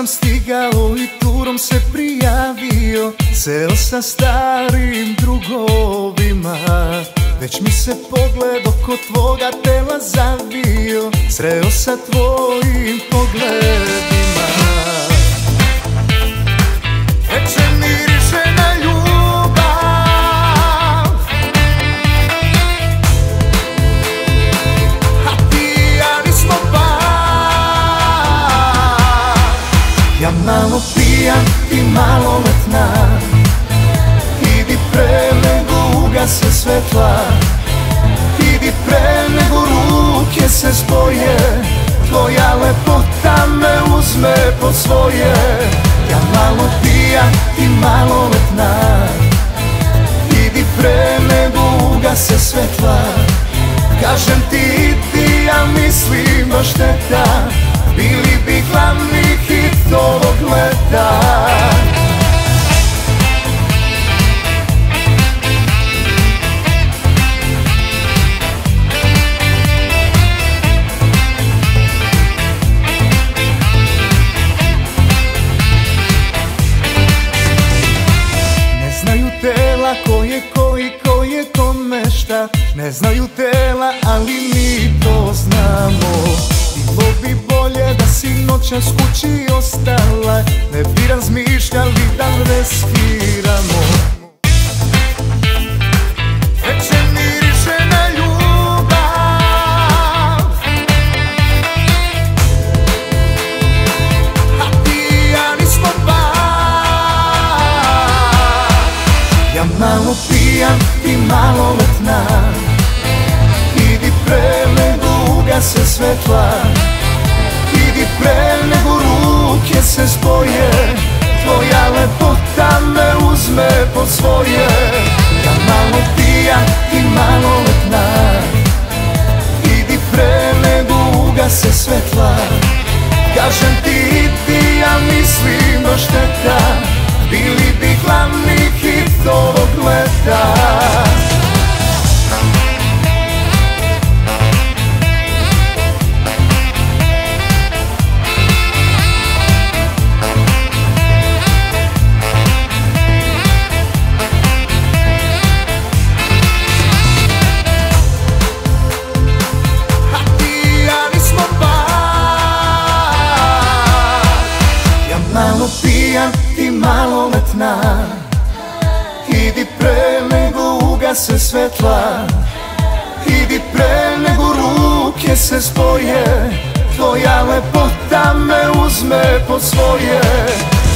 sam stigao i turom se prijavio, seo sa starim drugovima. Već mi se pogled oko tvoga tela zavio, sreo sa tvojim pogledima. Veče miriše na ljubav, a ti i ja nismo par. Ja malo pijan, ti malo letna, idi pre nego ugase svetla, idi pre nego ruke se spoje, tvoja lepota me uzme pod svoje. Ja malo pijan, ti malo letna, idi pre nego ugase svetla. Kažem ti, ti, ja mislim baš šteta, bili bi glavni hit ovog leta. Ko je kome šta, ne znaju tela, ali mi to znamo. Bilo bi bolje da si noćas kući ostala, ne bi razmišljali da riskiramo. Veče miriše na ljubav, a ti i ja nismo par. Ja malo pijan, ti malo letna, idi pre nego ugase svetla, idi pre nego ruke se spoje, tvoja lepota me uzme pod svoje. Ja malo pijan, ti malo letna, idi pre nego ugase svetla. Kažem ti, ti, ja mislim baš šteta, bili bi glavni hit ovog leta. A ti i ja nismo par. Ja malo pijan, ti malo letna, idi pre nego ugase svetla, idi pre nego ruke se spoje, tvoja lepota me uzme pod svoje.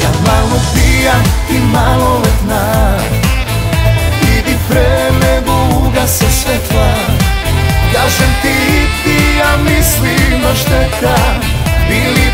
Ja malo pijan, ti malo letna, idi pre nego ugase svetla. Kažem ti, ti, ja mislim baš šteta, bili